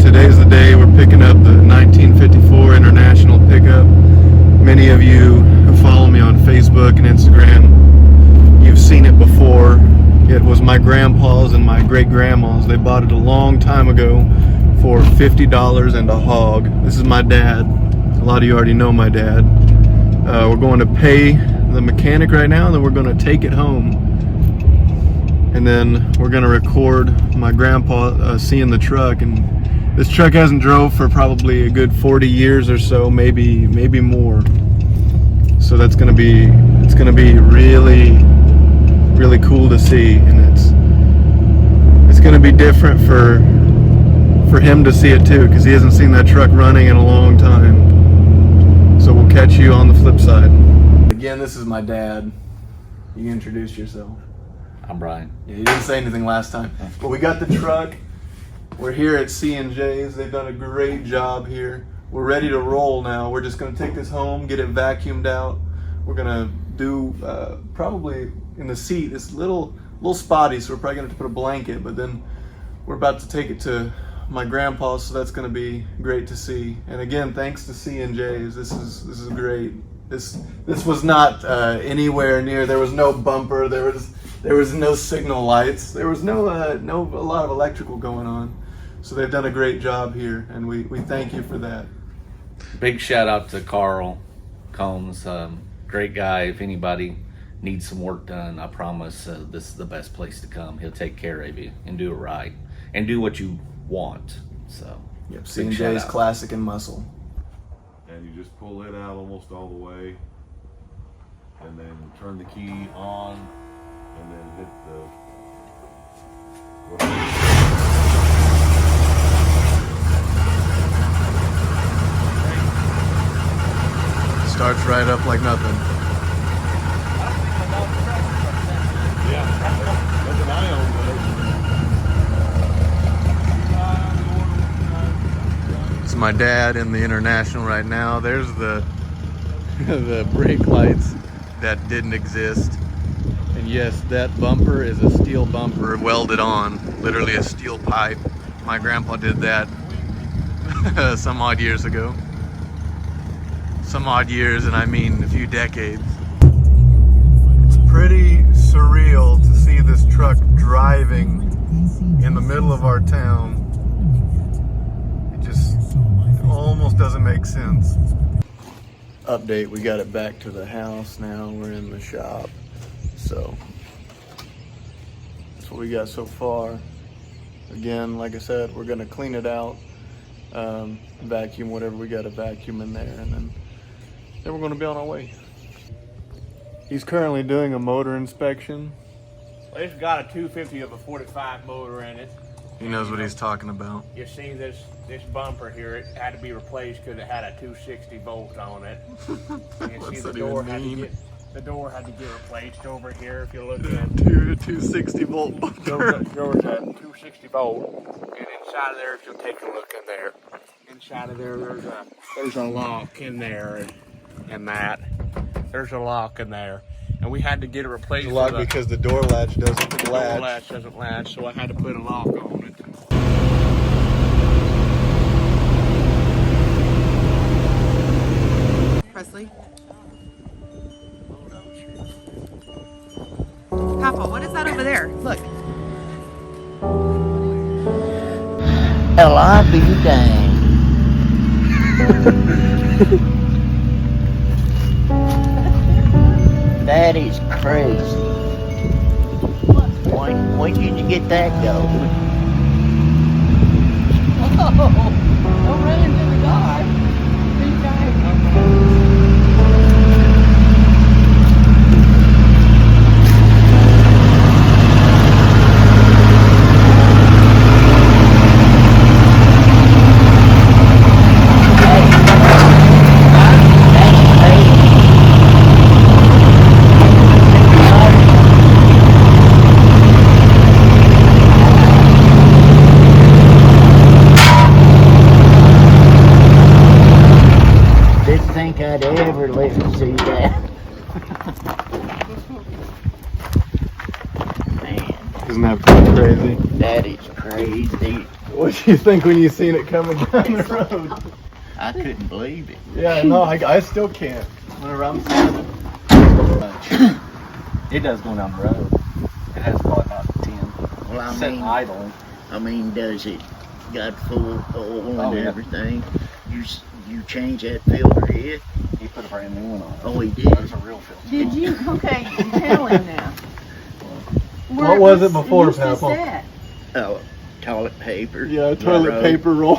today's the day we're picking up the 1954 International pickup. Many of you who follow me on Facebook and Instagram, you've seen it before. It was my grandpa's and my great-grandma's. They bought it a long time ago for $50 and a hog. This is my dad. A lot of you already know my dad. We're going to pay the mechanic right now, and then we're going to take it home. And then we're going to record my grandpa seeing the truck. And this truck hasn't drove for probably a good 40 years or so, maybe more. So that's going to be, it's going to be really cool to see, and it's going to be different for him to see it too, because he hasn't seen that truck running in a long time. So we'll catch you on the flip side. Again, this is my dad. You can introduce yourself. I'm Brian. Yeah, you didn't say anything last time. But we got the truck. We're here at C&J's. They've done a great job here. We're ready to roll now. We're just going to take this home, get it vacuumed out. We're going to do probably in the seat. It's a little spotty, so we're probably going to have to put a blanket. But then we're about to take it to my grandpa's, so that's going to be great to see. And again, thanks to C&J's. This is great. This was not anywhere near. There was no bumper. There was no signal lights. There was no a lot of electrical going on. So they've done a great job here, and we thank you for that. Big shout out to Carl Combs. Great guy. If anybody needs some work done, I promise this is the best place to come. He'll take care of you and do it right and do what you want. So yep, C&J's Classic and Muscle. And you just pull it out almost all the way, and then turn the key on, and then hit Starts right up like nothing. Yeah, that's an ion. It's my dad in the International right now. There's the the brake lights that didn't exist. And yes, that bumper is a steel bumper welded on, literally a steel pipe. My grandpa did that some odd years ago. Some odd years, and I mean a few decades. It's pretty surreal to see this truck driving in the middle of our town. It almost doesn't make sense. Update, we got it back to the house now. We're in the shop. So that's what we got so far. Again, like I said, we're gonna clean it out, vacuum whatever we got to vacuum in there, and then we're gonna be on our way. He's currently doing a motor inspection. Well, it's got a 250 of a 45 motor in it. He knows what he's talking about. You see this bumper here, it had to be replaced because it had a 260 volt on it. You see the door had to get replaced over here if you look at 260 volt bumper. There was a 260 volt, and inside of there, if you'll take a look in there, inside of there there's a lock in there, and that there's a lock in there, and we had to get it replaced. It's locked because the door latch doesn't latch. The door latch doesn't latch, so I had to put a lock on it. Presley? Papa, what is that over there? Look. Hell, I'll be dang. That is crazy. When did you get that going? Oh, don't run into the guard. I'd ever let him see that. Man. Isn't that pretty crazy? That is crazy. What do you think when you seen it coming down the road? I couldn't believe it. Yeah, no, I still can't. Whenever I'm seeing it. It does go down the road. It has probably about 10. Well, Sitting idle. does it got full oil Oh, and yeah. everything? You change that filter yet? He put a brand new one on it. Oh, he did. There's a real filter. Did you? Okay, tell him now. What was it before, Papa? At? Oh, toilet paper. Yeah, toilet road. paper roll.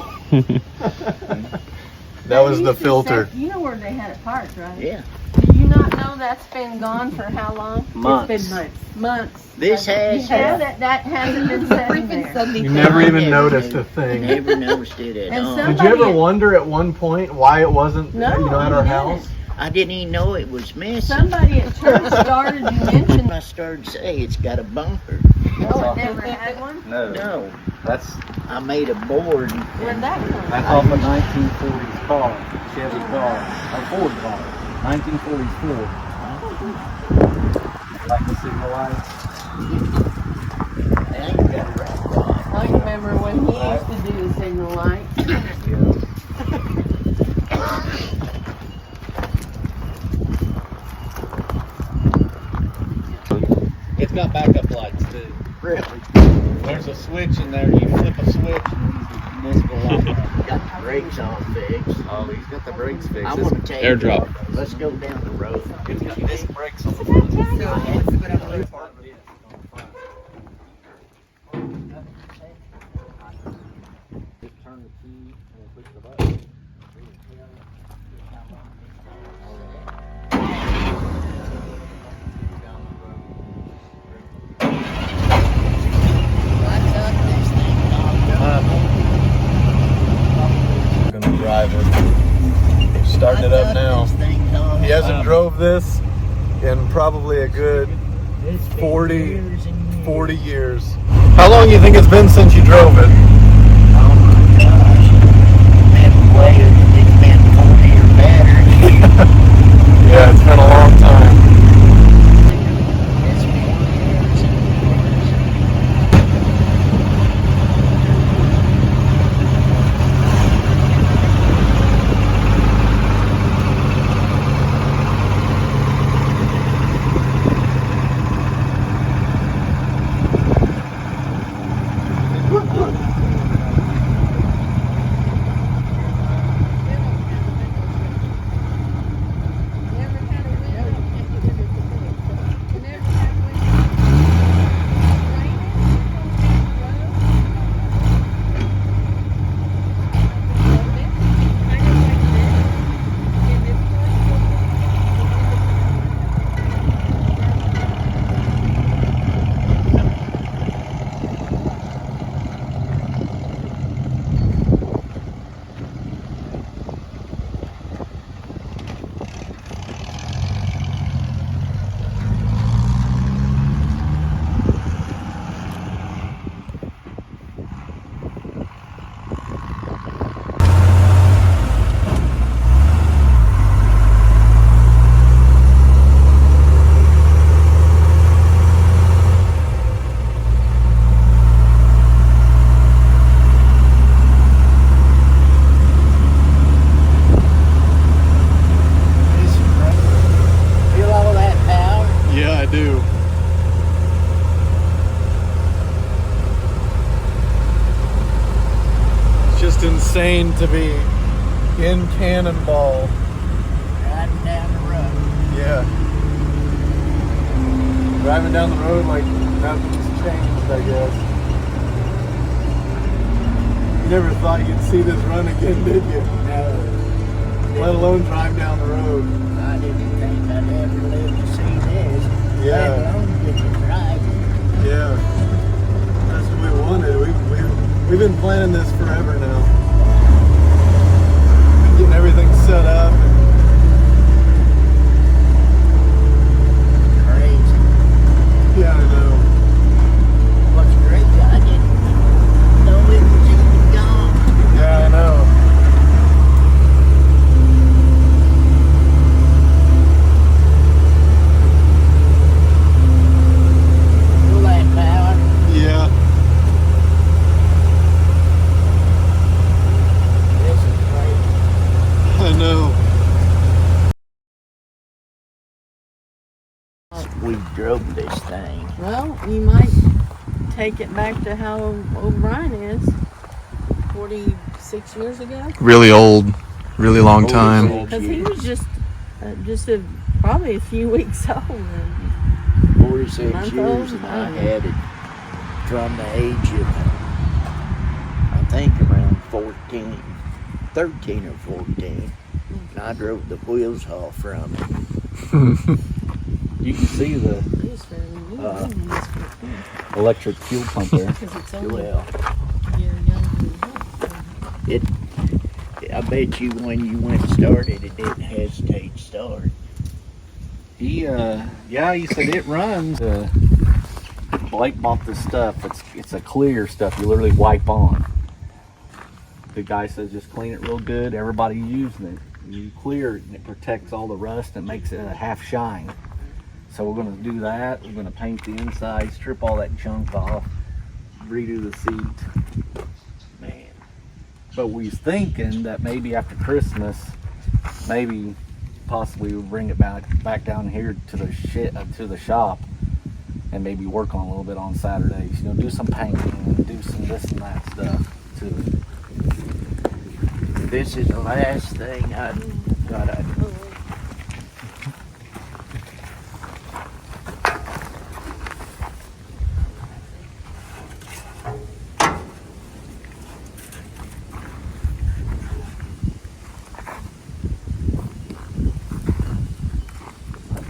That was the filter. You know where they had it parked, right? Yeah. Do you not know that's been gone for how long? Months. It's been months. This has Yeah, that hasn't been sitting there. You never even I noticed never a thing. Never noticed it at And all. some- Did you ever wonder at one point why it wasn't, No, at our I didn't. house? I didn't even know it was missing. Somebody at church started to mention. I started to say it's got a bunker. No, it never had one. No. No, That's I made a board. Where'd that come from? off a 1940s car. Chevy car. A Ford car. 1940s Ford. Like the signal lights. I ain't got it right off. I remember when he used to do the signal light. It's got backup lights too. Really? There's a switch in there. You flip a switch and this will light up. Got the brakes all fixed. Oh, he's got the brakes fixed. I want to take airdrop. Let's go down the road. It's got disc brakes on the front. Just turn the key and push the button. I'm gonna drive it. Starting it up now. He hasn't drove this in probably a good 40 years. How long do you think it's been since you drove it? Oh my gosh. That way it's been 4-year battery. Yeah, it's been a long time. It's been years and years. Feel all that power? Yeah, I do. It's just insane to be in Cannonball. Riding down the road. Yeah. Driving down the road like nothing's changed, I guess. You never thought you'd see this run again, did you? No, Let alone drive down the road. I didn't think I'd ever live to see this. Yeah. Let alone get to drive it. Yeah. That's what we wanted. We've been planning this forever now. Been getting everything set up. Crazy. Yeah, I know. What's great, I didn't know it was even gone. Yeah, I know. Feel that power? Yeah. you might take it back to how old Brian is. 46 years ago. Really old, really long time. Because he was just probably a few weeks old. 46 Month years, old? and I had it from the age of, I think, around 13 or 14. And I drove the wheels off from it. You can see the He was fairly new. Uh, He was 14. electric fuel pump there. Because it's only Well, a year younger than him. I bet you when you went and started, it didn't hesitate to start. He said it runs. Blake bought this stuff. It's a clear stuff you literally wipe on. The guy says just clean it real good. Everybody using it. You clear it and it protects all the rust and makes it a half shine. So we're gonna do that. We're gonna paint the inside, strip all that junk off, redo the seat. Man, But we was thinking that maybe after Christmas, maybe possibly we'll bring it back down here to the shop, and maybe work on a little bit on Saturdays. You know, do some painting, do some this and that stuff to it. this is the last thing I gotta.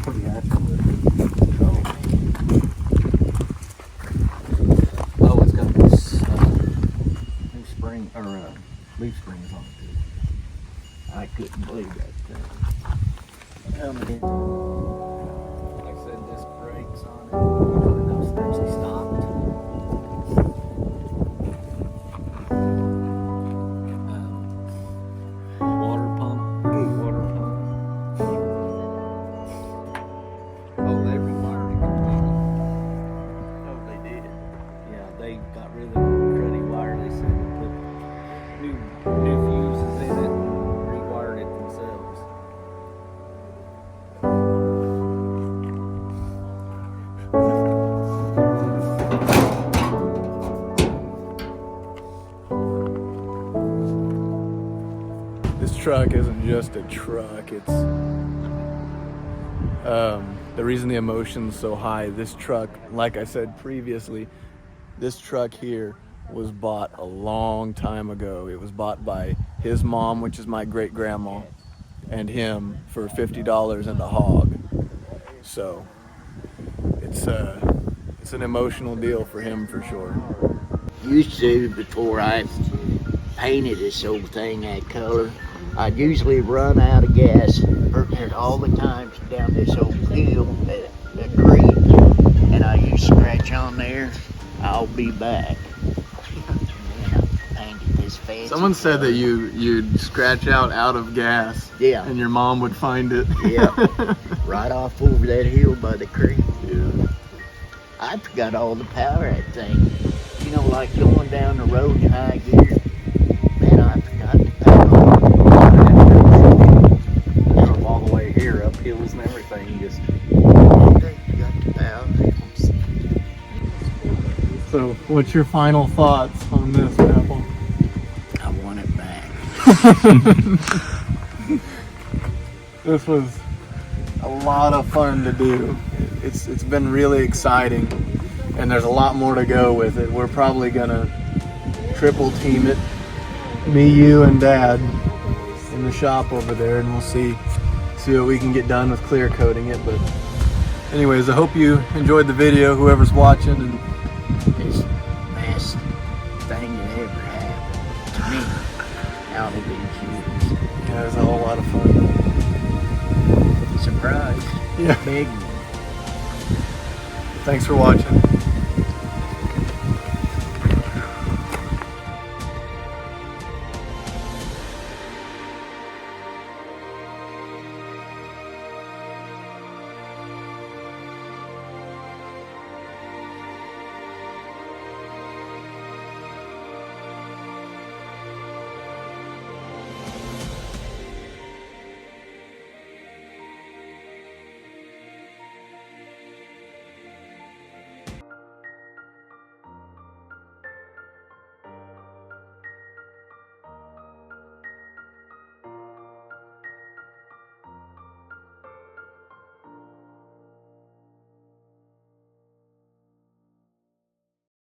Pretty happy with it. Oh, it's got this new spring or leaf springs on it too. I couldn't believe that thing. Like I said, disc brakes on it. Those actually stopped. Water pump. Oh, they rewired it completely. Oh, they did. Yeah, they got rid of the cruddy wire. They said they put new fuses in it and rewired it themselves. This truck isn't just a truck. It's the reason the emotion's so high. This truck, like I said previously, this truck here was bought a long time ago. It was bought by his mom, which is my great grandma, and him for $50 and a hog. So it's an emotional deal for him for sure. Used to, before I painted this old thing that color, I'd usually run out of gas all the times down this old hill, that creek, and I used to scratch on there, I'll be back. And I painted this fancy Someone said that color. you'd scratch out of gas, Yeah. and your mom would find it. Yeah, right off over that hill by the creek. Yeah. I forgot all the power of that thing. You know, like going down the road in high gear. Man, I forgot the power. Drove all the way here, up hills and everything. You just I forgot the power. So, what's your final thoughts on this, Apple? I want it back. This was a lot of fun to do. It's been really exciting, and there's a lot more to go with it. We're probably gonna triple team it, me, you, and Dad, in the shop over there, and we'll see what we can get done with clear coating it. But anyways, I hope you enjoyed the video, whoever's watching, and It's the best thing that ever happened to me out of these years. yeah, it was a whole lot of fun. Surprise. Yeah. Big one. Thanks for watching.